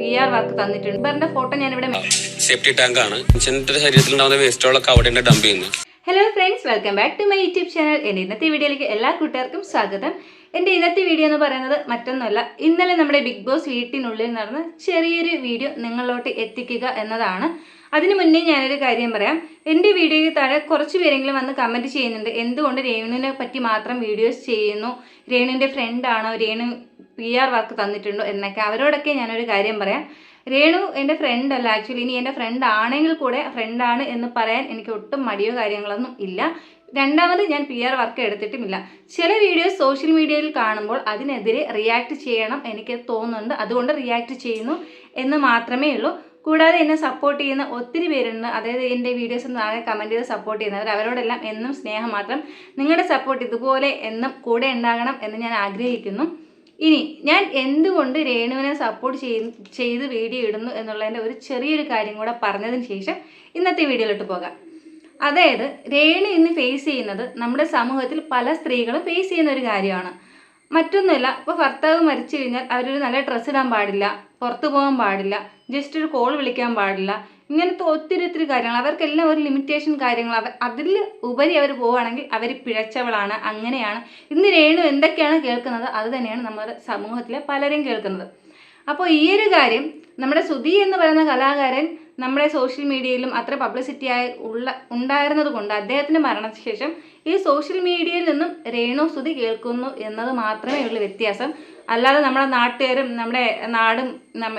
PR work തന്നിട്ടുണ്ട്. ഇവരുടെ photo ഞാനിവിടെ സേഫ്റ്റി ടാങ്ക് ആണ്. മനുഷ്യന്റെ ശരീരത്തിലുണ്ടാവുന്ന വേസ്റ്റുകളൊക്കെ അവിടെ ഡംപ് ചെയ്യുന്നത്. Hello friends, welcome back to my YouTube channel. എൻ്റെ ഇന്നത്തെ വീഡിയോയിലേക്ക് എല്ലാ കൂട്ടുകാർക്കും സ്വാഗതം. എൻ്റെ ഇന്നത്തെ വീഡിയോ എന്ന് പറയുന്നത് മറ്റൊന്നുമല്ല, ഇന്നലെ നമ്മുടെ ബിഗ് ബോസ് വീട്ടിനുള്ളിൽ നടന്ന ചെറിയൊരു വീഡിയോ നിങ്ങളിലോട്ട് എത്തിക്കുക എന്നതാണ്. അതിനു മുന്നേ ഞാനൊരു കാര്യം പറയാം. എൻ്റെ വീഡിയോയ്ക്ക് താഴെ കുറച്ച് പേരെങ്കിലും വന്ന് കമൻറ്റ് ചെയ്യുന്നുണ്ട്, എന്തുകൊണ്ട് രേണുവിനെ പറ്റി മാത്രം വീഡിയോസ് ചെയ്യുന്നു, രേണുവിൻ്റെ ഫ്രണ്ടാണോ, രേണു PR വർക്ക് തന്നിട്ടുണ്ടോ എന്നൊക്കെ. അവരോടൊക്കെ ഞാനൊരു കാര്യം പറയാം. രേണു എൻ്റെ ഫ്രണ്ട് അല്ല. ആക്ച്വലി ഇനി എൻ്റെ ഫ്രണ്ട് ആണെങ്കിൽ കൂടെ ഫ്രണ്ടാണ് എന്ന് പറയാൻ എനിക്ക് ഒട്ടും മടിയോ കാര്യങ്ങളൊന്നും ഇല്ല. രണ്ടാമത് ഞാൻ PR വർക്ക് എടുത്തിട്ടുമില്ല. ചില വീഡിയോസ് സോഷ്യൽ മീഡിയയിൽ കാണുമ്പോൾ അതിനെതിരെ റിയാക്ട് ചെയ്യണം എനിക്ക് തോന്നുന്നുണ്ട്, അതുകൊണ്ട് റിയാക്ട് ചെയ്യുന്നു എന്ന് മാത്രമേ ഉള്ളൂ. കൂടാതെ എന്നെ സപ്പോർട്ട് ചെയ്യുന്ന ഒത്തിരി പേരുണ്ട്, അതായത് എൻ്റെ വീഡിയോസ് താഴെ കമൻറ്റ് ചെയ്ത് സപ്പോർട്ട് ചെയ്യുന്നവർ. അവരോടെല്ലാം എന്നും സ്നേഹം മാത്രം. നിങ്ങളുടെ സപ്പോർട്ട് ഇതുപോലെ എന്നും കൂടെ ഉണ്ടാകണം എന്ന് ഞാൻ ആഗ്രഹിക്കുന്നു. ഇനി ഞാൻ എന്തുകൊണ്ട് രേണുവിനെ സപ്പോർട്ട് ചെയ്ത് വീഡിയോ ഇടുന്നു എന്നുള്ളതിൻ്റെ ഒരു ചെറിയൊരു കാര്യം കൂടെ പറഞ്ഞതിന് ശേഷം ഇന്നത്തെ വീഡിയോയിലോട്ട് പോകാം. അതായത് രേണു ഇന്ന് ഫേസ് ചെയ്യുന്നത് നമ്മുടെ സമൂഹത്തിൽ പല സ്ത്രീകളും ഫേസ് ചെയ്യുന്ന ഒരു കാര്യമാണ്. മറ്റൊന്നുമില്ല, ഇപ്പോൾ ഭർത്താവ് മരിച്ചു കഴിഞ്ഞാൽ അവരൊരു നല്ല ഡ്രസ്സ് ഇടാൻ പാടില്ല, പുറത്തു പോകാൻ പാടില്ല, ജസ്റ്റ് ഒരു കോൾ വിളിക്കാൻ പാടില്ല, ഇങ്ങനത്തെ ഒത്തിരി കാര്യങ്ങൾ. അവർക്കെല്ലാം ഒരു ലിമിറ്റേഷൻ കാര്യങ്ങൾ. അതിൽ ഉപരി അവർ പോവുകയാണെങ്കിൽ അവർ പിഴച്ചവളാണ്, അങ്ങനെയാണ്. ഇന്ന് രേണു എന്തൊക്കെയാണ് കേൾക്കുന്നത് അത് തന്നെയാണ് നമ്മുടെ സമൂഹത്തിലെ പലരും കേൾക്കുന്നത്. അപ്പോൾ ഈ ഒരു കാര്യം നമ്മുടെ സുധി എന്ന് പറയുന്ന കലാകാരൻ നമ്മുടെ സോഷ്യൽ മീഡിയയിലും അത്ര പബ്ലിസിറ്റിയായി ഉണ്ടായിരുന്നത് കൊണ്ട് അദ്ദേഹത്തിൻ്റെ മരണശേഷം ഈ സോഷ്യൽ മീഡിയയിൽ നിന്നും രേണു സുധി കേൾക്കുന്നു എന്നത് മാത്രമേ ഉള്ളൂ വ്യത്യാസം. അല്ലാതെ നമ്മുടെ നാട്ടുകാരും നമ്മുടെ നാടും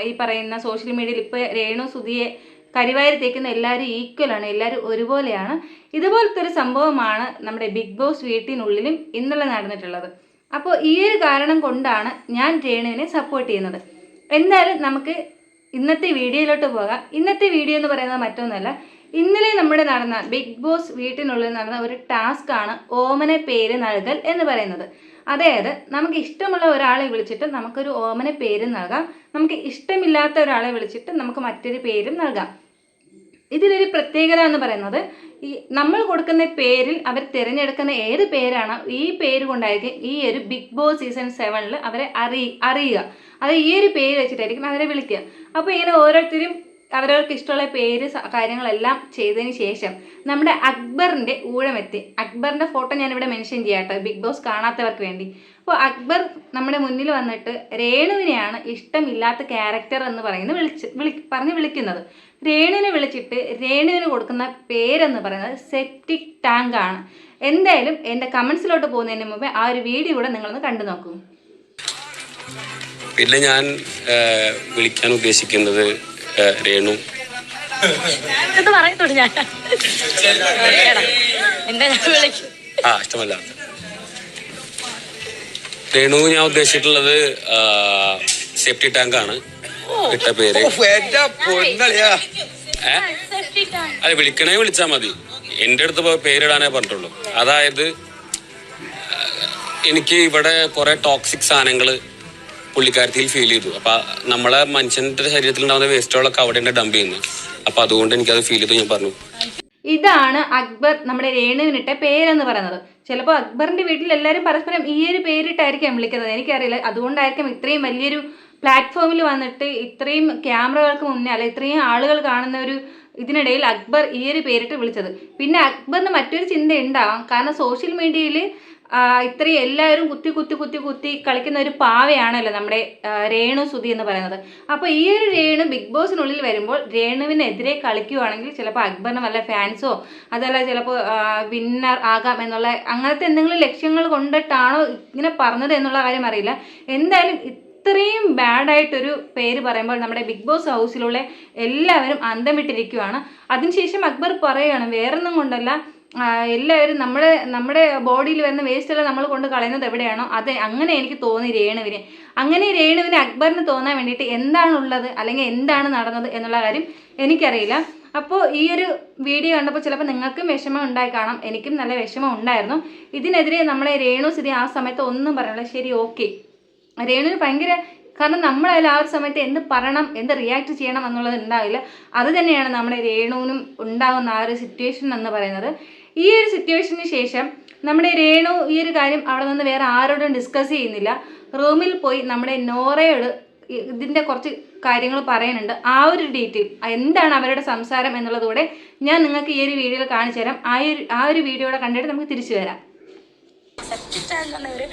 ഈ പറയുന്ന സോഷ്യൽ മീഡിയയിൽ ഇപ്പോൾ രേണു സുധിയെ കരിവാരി തേക്കുന്ന എല്ലാവരും ഈക്വലാണ്, എല്ലാവരും ഒരുപോലെയാണ്. ഇതുപോലത്തെ ഒരു സംഭവമാണ് നമ്മുടെ ബിഗ് ബോസ് വീട്ടിനുള്ളിലും ഇന്നലെ നടന്നിട്ടുള്ളത്. അപ്പോൾ ഈ ഒരു കാരണം കൊണ്ടാണ് ഞാൻ രേണുവിനെ സപ്പോർട്ട് ചെയ്യുന്നത്. എന്തായാലും നമുക്ക് ഇന്നത്തെ വീഡിയോയിലോട്ട് പോകാം. ഇന്നത്തെ വീഡിയോ എന്ന് പറയുന്നത് മറ്റൊന്നുമല്ല, ഇന്നലെ നമ്മുടെ നടന്ന ബിഗ് ബോസ് വീട്ടിനുള്ളിൽ നടന്ന ഒരു ടാസ്ക് ആണ് ഓമന പേര് നൽകൽ എന്ന് പറയുന്നത്. അതായത് നമുക്ക് ഇഷ്ടമുള്ള ഒരാളെ വിളിച്ചിട്ട് നമുക്കൊരു ഓമന പേര് നൽകാം, നമുക്ക് ഇഷ്ടമില്ലാത്ത ഒരാളെ വിളിച്ചിട്ട് നമുക്ക് മറ്റൊരു പേരും നൽകാം. ഇതിലൊരു പ്രത്യേകത എന്ന് പറയുന്നത്, ഈ നമ്മൾ കൊടുക്കുന്ന പേരിൽ അവർ തിരഞ്ഞെടുക്കുന്ന ഏത് പേരാണോ ഈ പേര് കൊണ്ടായിരിക്കും ഈ ഒരു ബിഗ് ബോസ് സീസൺ 7 അവരെ അറിയുക. അത് ഈ ഒരു പേര് വെച്ചിട്ടായിരിക്കും അവരെ വിളിക്കുക. അപ്പോൾ ഇങ്ങനെ ഓരോരുത്തരും അവരവർക്ക് ഇഷ്ടമുള്ള പേര് കാര്യങ്ങളെല്ലാം ചെയ്തതിന് ശേഷം നമ്മുടെ അക്ബറിൻ്റെ ഊഴമെത്തി. അക്ബറിൻ്റെ ഫോട്ടോ ഞാനിവിടെ മെൻഷൻ ചെയ്യാം കേട്ടോ, ബിഗ് ബോസ് കാണാത്തവർക്ക് വേണ്ടി. അപ്പോൾ അക്ബർ നമ്മുടെ മുന്നിൽ വന്നിട്ട് രേണുവിനെയാണ് ഇഷ്ടമില്ലാത്ത ക്യാരക്ടർ എന്ന് പറഞ്ഞ് വിളിക്കുന്നത്. രേണുവിനെ വിളിച്ചിട്ട് രേണുവിന് കൊടുക്കുന്ന പേരെന്ന് പറയുന്നത് സെപ്റ്റിക് ടാങ്ക് ആണ്. എന്തായാലും എൻ്റെ കമൻസിലോട്ട് പോകുന്നതിന് മുമ്പേ ആ ഒരു വീഡിയോ കൂടെ നിങ്ങളൊന്ന് കണ്ടു നോക്കൂ. പിന്നെ ഞാൻ വിളിക്കാൻ ഉദ്ദേശിക്കുന്നത് രേണു ഇഷ്ടമല്ല. രേണു ഞാൻ ഉദ്ദേശിച്ചിട്ടുള്ളത് സേഫ്റ്റി ടാങ്ക് ആണ് ഇട്ട പേര്. അത് വിളിക്കണേ വിളിച്ചാൽ മതി, എൻ്റെ അടുത്ത് പേരിടാനേ പറഞ്ഞിട്ടുള്ളൂ. അതായത് എനിക്ക് ഇവിടെ കുറെ ടോക്സിക് സാധനങ്ങൾ പുള്ളിക്കാരത്തിൽ ഫീൽ ചെയ്തു. അപ്പൊ നമ്മളെ മനുഷ്യന്റെ ശരീരത്തിലുണ്ടാവുന്ന വേസ്റ്റുകളൊക്കെ അവിടെ ഡംപ് ചെയ്യുന്നത്. അപ്പൊ അതുകൊണ്ട് എനിക്കത് ഫീൽ ചെയ്തു, ഞാൻ പറഞ്ഞു. ഇതാണ് അക്ബർ നമ്മുടെ രേണുവിനിട്ട പേരെന്ന് പറയുന്നത്. ചിലപ്പോൾ അക്ബറിന്റെ വീട്ടിൽ എല്ലാവരും പരസ്പരം ഈ ഒരു പേരിട്ടായിരിക്കാം വിളിക്കുന്നത്, എനിക്കറിയില്ല. അതുകൊണ്ടായിരിക്കും ഇത്രയും വലിയൊരു പ്ലാറ്റ്ഫോമിൽ വന്നിട്ട് ഇത്രയും ക്യാമറകൾക്ക് മുന്നേ അല്ല ഇത്രയും ആളുകൾ കാണുന്ന ഒരു ഇതിനിടയിൽ അക്ബർ ഈ ഒരു പേരിട്ട് വിളിച്ചത്. പിന്നെ അക്ബറിന് മറ്റൊരു ചിന്ത ഉണ്ടാവാം, കാരണം സോഷ്യൽ മീഡിയയിൽ ഇത്രയും എല്ലാവരും കുത്തി കളിക്കുന്ന ഒരു പാവയാണല്ലോ നമ്മുടെ രേണു സുധി എന്ന് പറയുന്നത്. അപ്പോൾ ഈ ഒരു രേണു ബിഗ് ബോസിനുള്ളിൽ വരുമ്പോൾ രേണുവിനെതിരെ കളിക്കുകയാണെങ്കിൽ ചിലപ്പോൾ അക്ബറിന് വല്ല ഫാൻസോ അതല്ല ചിലപ്പോൾ വിന്നർ ആകാം എന്നുള്ള അങ്ങനത്തെ എന്തെങ്കിലും ലക്ഷ്യങ്ങൾ കൊണ്ടിട്ടാണോ ഇങ്ങനെ പറഞ്ഞത് എന്നുള്ള കാര്യം അറിയില്ല. എന്തായാലും ഇത്രയും ബാഡായിട്ടൊരു പേര് പറയുമ്പോൾ നമ്മുടെ ബിഗ് ബോസ് ഹൗസിലുള്ള എല്ലാവരും അന്തം വിട്ടിരിക്കുകയാണ്. അതിനുശേഷം അക്ബർ പറയുകയാണ്, വേറൊന്നും കൊണ്ടല്ല, എല്ലാവരും നമ്മുടെ ബോഡിയിൽ വരുന്ന വേസ്റ്റെല്ലാം നമ്മൾ കൊണ്ട് കളയുന്നത് എവിടെയാണോ അത് അങ്ങനെ എനിക്ക് തോന്നി രേണുവിന്. അങ്ങനെ രേണുവിന് അക്ബറിന് തോന്നാൻ വേണ്ടിയിട്ട് എന്താണുള്ളത് അല്ലെങ്കിൽ എന്താണ് നടന്നത് എന്നുള്ള കാര്യം എനിക്കറിയില്ല. അപ്പോൾ ഈ ഒരു വീഡിയോ കണ്ടപ്പോൾ ചിലപ്പോൾ നിങ്ങൾക്കും വിഷമം ഉണ്ടായി കാണാം, എനിക്കും നല്ല വിഷമം ഉണ്ടായിരുന്നു. ഇതിനെതിരെ നമ്മളെ രേണു സുധി ആ സമയത്ത് ഒന്നും പറയണില്ല. ശരി, ഓക്കെ, രേണുവിന് ഭയങ്കര, കാരണം നമ്മളതിൽ ആ ഒരു സമയത്ത് എന്ത് പറയണം എന്ത് റിയാക്ട് ചെയ്യണം എന്നുള്ളത് ഉണ്ടാവില്ല. അത് തന്നെയാണ് നമ്മുടെ രേണുവിനും ഉണ്ടാകുന്ന ആ ഒരു സിറ്റുവേഷൻ എന്ന് പറയുന്നത്. ഈ ഒരു സിറ്റുവേഷന് ശേഷം നമ്മുടെ രേണു ഈ ഒരു കാര്യം അവിടെ നിന്ന് വേറെ ആരോടും ഡിസ്കസ് ചെയ്യുന്നില്ല. റൂമിൽ പോയി നമ്മുടെ നോറയോട് ഇതിൻ്റെ കുറച്ച് കാര്യങ്ങൾ പറയുന്നുണ്ട്. ആ ഒരു ഡീറ്റെയിൽ എന്താണ് അവരുടെ സംസാരം എന്നുള്ളതുകൂടെ ഞാൻ നിങ്ങൾക്ക് ഈ ഒരു വീഡിയോയിൽ കാണിച്ചു തരാം. ആ ഒരു വീഡിയോയുടെ കണ്ടിട്ട് നമുക്ക് തിരിച്ചു വരാം. ഒരു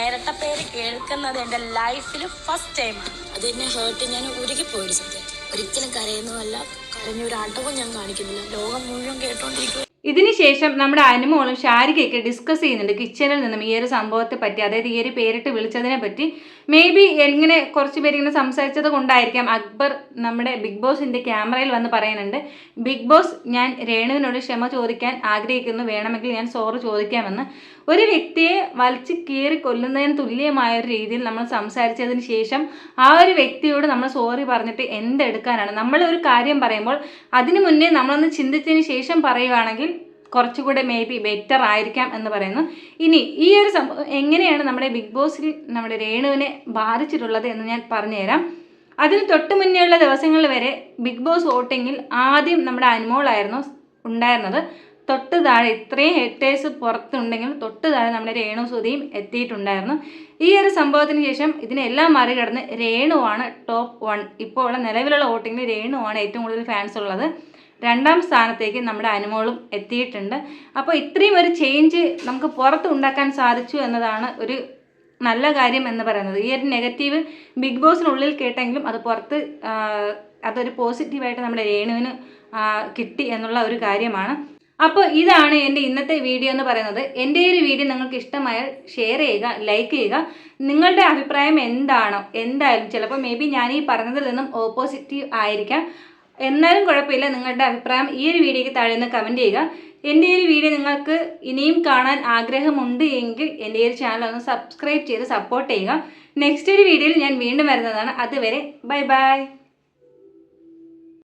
ഇരട്ടപ്പേര് കേൾക്കുന്നത് എൻ്റെ ലൈഫിൽ ഫസ്റ്റ് ടൈമാണ്. അത് എന്നെ ഹേർട്ട് ഞാൻ ഉരുകിപ്പോയൊരു സത്യം. ഒരിക്കലും കരയുന്നതല്ല, കരഞ്ഞൊരു ആട്ടവും ഞാൻ കാണിക്കുന്നില്ല. ലോകം മുഴുവൻ കേട്ടോണ്ടിരിക്കും. ഇതിനുശേഷം നമ്മുടെ അനുമോളും ഷാരികയൊക്കെ ഡിസ്കസ് ചെയ്യുന്നുണ്ട് കിച്ചണിൽ നിന്നും ഈ ഒരു സംഭവത്തെ പറ്റി, അതായത് ഈ ഒരു പേരിട്ട് വിളിച്ചതിനെ പറ്റി. മേ ബി ഇങ്ങനെ കുറച്ച് പേരിങ്ങനെ സംസാരിച്ചത് കൊണ്ടായിരിക്കാം അക്ബർ നമ്മുടെ ബിഗ് ബോസിൻ്റെ ക്യാമറയിൽ വന്ന് പറയുന്നുണ്ട്, ബിഗ് ബോസ് ഞാൻ രേണുവിനോട് ക്ഷമ ചോദിക്കാൻ ആഗ്രഹിക്കുന്നു, വേണമെങ്കിൽ ഞാൻ സോറി ചോദിക്കാമെന്ന്. ഒരു വ്യക്തിയെ വലിച്ച് കീറി കൊല്ലുന്നതിന് തുല്യമായ ഒരു രീതിയിൽ നമ്മൾ സംസാരിച്ചതിന് ശേഷം ആ ഒരു വ്യക്തിയോട് നമ്മൾ സോറി പറഞ്ഞിട്ട് എന്തെടുക്കാനാണ്? നമ്മൾ ഒരു കാര്യം പറയുമ്പോൾ അതിന് മുന്നേ നമ്മളൊന്ന് ചിന്തിച്ചതിന് ശേഷം പറയുവാണെങ്കിൽ കുറച്ചുകൂടെ മേ ബി ബെറ്റർ ആയിരിക്കാം എന്ന് പറയുന്നു. ഇനി ഈ ഒരു സംഭവം എങ്ങനെയാണ് നമ്മുടെ ബിഗ് ബോസിൽ നമ്മുടെ രേണുവിനെ ബാധിച്ചിട്ടുള്ളത് എന്ന് ഞാൻ പറഞ്ഞുതരാം. അതിന് തൊട്ട് മുന്നേയുള്ള ദിവസങ്ങളിൽ വരെ ബിഗ് ബോസ് വോട്ടിങ്ങിൽ ആദ്യം നമ്മുടെ അനുമോളായിരുന്നു ഉണ്ടായിരുന്നത്. തൊട്ട് താഴെ ഇത്രയും ഹെറ്റേഴ്സ് പുറത്തുണ്ടെങ്കിൽ തൊട്ട് താഴെ നമ്മുടെ രേണു സുധിയും എത്തിയിട്ടുണ്ടായിരുന്നു. ഈ ഒരു സംഭവത്തിന് ശേഷം ഇതിനെല്ലാം മറികടന്ന് രേണുവാണ് ടോപ്പ് 1. ഇപ്പോൾ ഉള്ള നിലവിലുള്ള വോട്ടിങ്ങിൽ രേണുവാണ് ഏറ്റവും കൂടുതൽ ഫാൻസ് ഉള്ളത്. 2ാം സ്ഥാനത്തേക്ക് നമ്മുടെ അനുമോളും എത്തിയിട്ടുണ്ട്. അപ്പോൾ ഇത്രയും ഒരു ചേഞ്ച് നമുക്ക് പുറത്ത് ഉണ്ടാക്കാൻ സാധിച്ചു എന്നതാണ് ഒരു നല്ല കാര്യം എന്ന് പറയുന്നത്. ഈ ഒരു നെഗറ്റീവ് ബിഗ് ബോസിനുള്ളിൽ കേട്ടെങ്കിലും അത് പുറത്ത് അതൊരു പോസിറ്റീവായിട്ട് നമ്മുടെ രേണുവിന് കിട്ടി എന്നുള്ള ഒരു കാര്യമാണ്. അപ്പോൾ ഇതാണ് എൻ്റെ ഇന്നത്തെ വീഡിയോ എന്ന് പറയുന്നത്. എൻ്റെ ഈ ഒരു വീഡിയോ നിങ്ങൾക്ക് ഇഷ്ടമായാൽ ഷെയർ ചെയ്യുക, ലൈക്ക് ചെയ്യുക. നിങ്ങളുടെ അഭിപ്രായം എന്താണോ എന്തായാലും ചിലപ്പോൾ മേ ബി ഞാൻ ഈ പറഞ്ഞതിൽ നിന്നും ഓപ്പോസിറ്റീവ് ആയിരിക്കാം, എന്നാലും കുഴപ്പമില്ല. നിങ്ങളുടെ അഭിപ്രായം ഈ ഒരു വീഡിയോയ്ക്ക് താഴെ നിന്ന് കമൻറ്റ് ചെയ്യുക. എൻ്റെ ഈ ഒരു വീഡിയോ നിങ്ങൾക്ക് ഇനിയും കാണാൻ ആഗ്രഹമുണ്ട് എങ്കിൽ എൻ്റെ ഈ ഒരു ചാനൽ ഒന്ന് സബ്സ്ക്രൈബ് ചെയ്ത് സപ്പോർട്ട് ചെയ്യുക. നെക്സ്റ്റ് ഒരു വീഡിയോയിൽ ഞാൻ വീണ്ടും വരുന്നതാണ്. അതുവരെ ബൈ ബൈ.